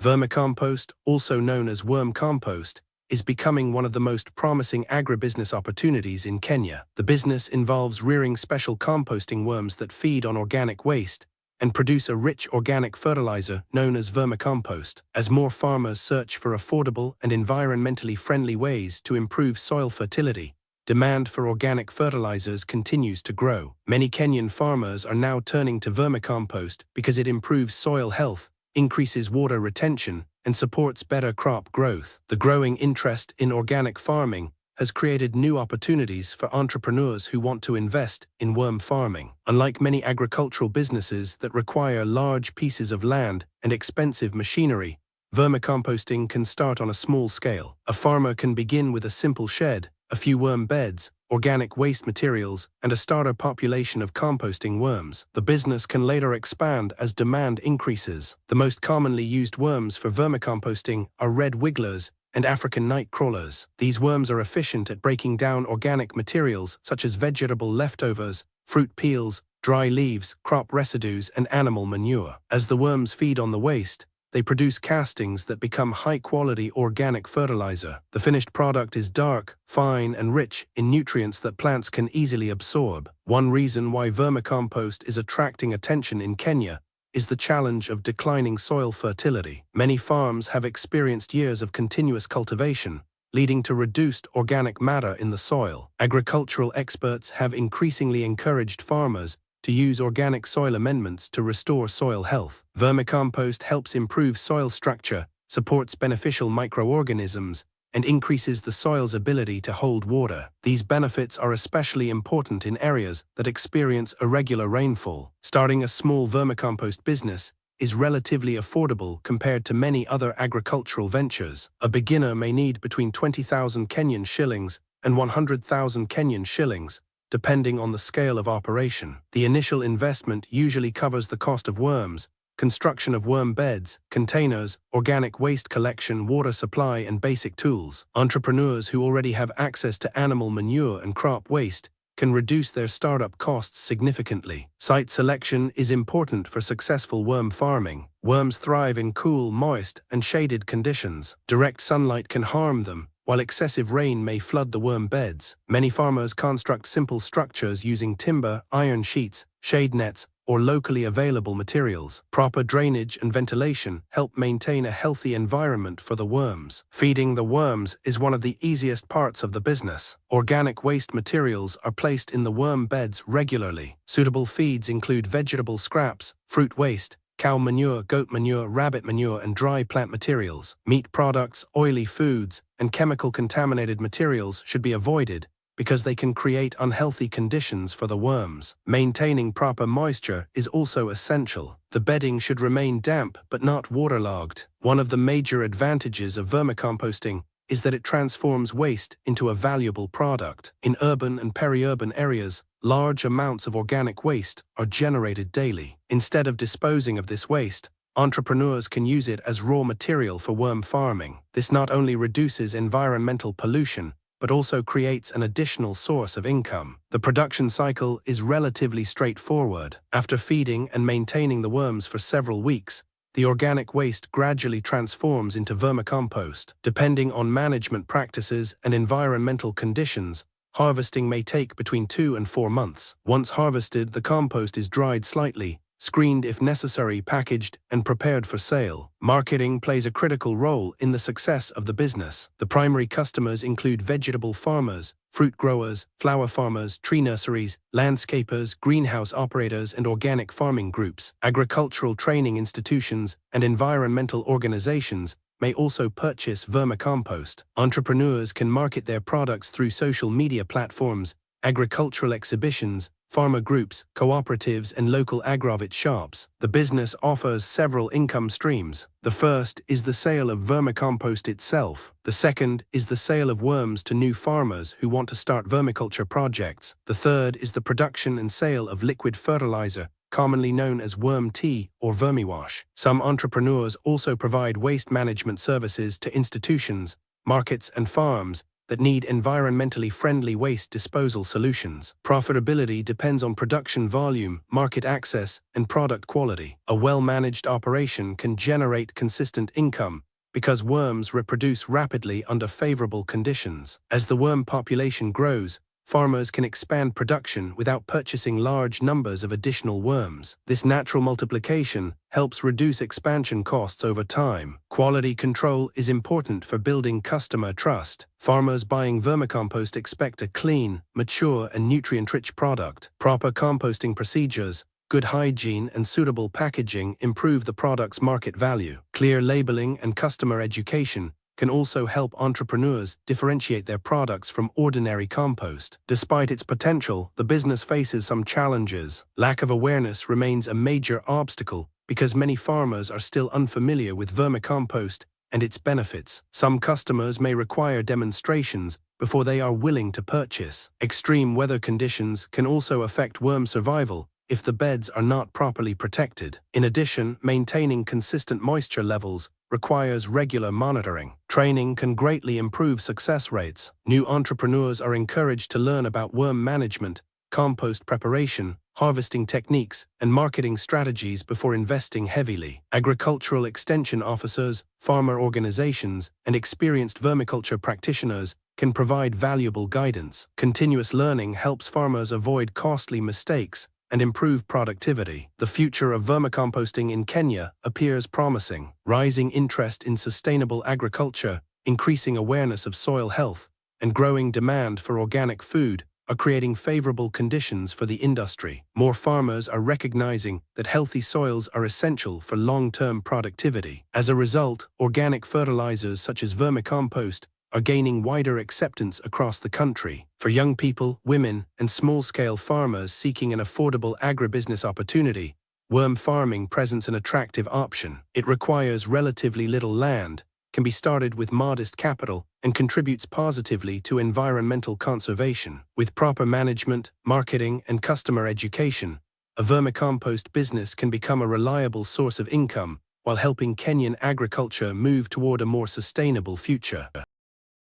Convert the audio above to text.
Vermicompost, also known as worm compost, is becoming one of the most promising agribusiness opportunities in Kenya. The business involves rearing special composting worms that feed on organic waste and produce a rich organic fertilizer known as vermicompost. As more farmers search for affordable and environmentally friendly ways to improve soil fertility, demand for organic fertilizers continues to grow. Many Kenyan farmers are now turning to vermicompost because it improves soil health, increases water retention, and supports better crop growth. The growing interest in organic farming has created new opportunities for entrepreneurs who want to invest in worm farming. Unlike many agricultural businesses that require large pieces of land and expensive machinery, vermicomposting can start on a small scale. A farmer can begin with a simple shed, a few worm beds, organic waste materials, and a starter population of composting worms. The business can later expand as demand increases. The most commonly used worms for vermicomposting are red wigglers and African night crawlers. These worms are efficient at breaking down organic materials such as vegetable leftovers, fruit peels, dry leaves, crop residues, and animal manure. As the worms feed on the waste, they produce castings that become high-quality organic fertilizer. The finished product is dark, fine, and rich in nutrients that plants can easily absorb. One reason why vermicompost is attracting attention in Kenya is the challenge of declining soil fertility. Many farms have experienced years of continuous cultivation, leading to reduced organic matter in the soil. Agricultural experts have increasingly encouraged farmers to use organic soil amendments to restore soil health. Vermicompost helps improve soil structure, supports beneficial microorganisms, and increases the soil's ability to hold water. These benefits are especially important in areas that experience irregular rainfall. Starting a small vermicompost business is relatively affordable compared to many other agricultural ventures. A beginner may need between 20,000 Kenyan shillings and 100,000 Kenyan shillings, depending on the scale of operation. The initial investment usually covers the cost of worms, construction of worm beds, containers, organic waste collection, water supply, and basic tools. Entrepreneurs who already have access to animal manure and crop waste can reduce their startup costs significantly. Site selection is important for successful worm farming. Worms thrive in cool, moist, and shaded conditions. Direct sunlight can harm them, while excessive rain may flood the worm beds. Many farmers construct simple structures using timber, iron sheets, shade nets, or locally available materials. Proper drainage and ventilation help maintain a healthy environment for the worms. Feeding the worms is one of the easiest parts of the business. Organic waste materials are placed in the worm beds regularly. Suitable feeds include vegetable scraps, fruit waste, cow manure, goat manure, rabbit manure, and dry plant materials. Meat products, oily foods, and chemical-contaminated materials should be avoided because they can create unhealthy conditions for the worms. Maintaining proper moisture is also essential. The bedding should remain damp but not waterlogged. One of the major advantages of vermicomposting is that it transforms waste into a valuable product. In urban and peri-urban areas, large amounts of organic waste are generated daily. Instead of disposing of this waste, entrepreneurs can use it as raw material for worm farming. This not only reduces environmental pollution, but also creates an additional source of income. The production cycle is relatively straightforward. After feeding and maintaining the worms for several weeks, the organic waste gradually transforms into vermicompost. Depending on management practices and environmental conditions, harvesting may take between 2 and 4 months. Once harvested, the compost is dried slightly, screened if necessary, packaged, and prepared for sale. Marketing plays a critical role in the success of the business. The primary customers include vegetable farmers, fruit growers, flower farmers, tree nurseries, landscapers, greenhouse operators, and organic farming groups. Agricultural training institutions and environmental organizations may also purchase vermicompost. Entrepreneurs can market their products through social media platforms, agricultural exhibitions, farmer groups, cooperatives, and local agrovit shops. The business offers several income streams. The first is the sale of vermicompost itself. The second is the sale of worms to new farmers who want to start vermiculture projects. The third is the production and sale of liquid fertilizer, commonly known as worm tea or vermiwash. Some entrepreneurs also provide waste management services to institutions, markets, and farms, that need environmentally friendly waste disposal solutions. Profitability depends on production volume, market access, and product quality. A well-managed operation can generate consistent income because worms reproduce rapidly under favorable conditions. As the worm population grows, farmers can expand production without purchasing large numbers of additional worms. This natural multiplication helps reduce expansion costs over time. Quality control is important for building customer trust. Farmers buying vermicompost expect a clean, mature, and nutrient-rich product. Proper composting procedures, good hygiene, and suitable packaging improve the product's market value. Clear labeling and customer education can also help entrepreneurs differentiate their products from ordinary compost. Despite its potential, the business faces some challenges. Lack of awareness remains a major obstacle because many farmers are still unfamiliar with vermicompost and its benefits. Some customers may require demonstrations before they are willing to purchase. Extreme weather conditions can also affect worm survival if the beds are not properly protected. In addition, maintaining consistent moisture levels requires regular monitoring. Training can greatly improve success rates. New entrepreneurs are encouraged to learn about worm management, compost preparation, harvesting techniques, and marketing strategies before investing heavily. Agricultural extension officers, farmer organizations, and experienced vermiculture practitioners can provide valuable guidance. Continuous learning helps farmers avoid costly mistakes and improve productivity. The future of vermicomposting in Kenya appears promising. Rising interest in sustainable agriculture, increasing awareness of soil health, and growing demand for organic food are creating favorable conditions for the industry. More farmers are recognizing that healthy soils are essential for long-term productivity. As a result, organic fertilizers such as vermicompost are gaining wider acceptance across the country. For young people, women, and small-scale farmers seeking an affordable agribusiness opportunity, worm farming presents an attractive option. It requires relatively little land, can be started with modest capital, and contributes positively to environmental conservation. With proper management, marketing, and customer education, a vermicompost business can become a reliable source of income while helping Kenyan agriculture move toward a more sustainable future.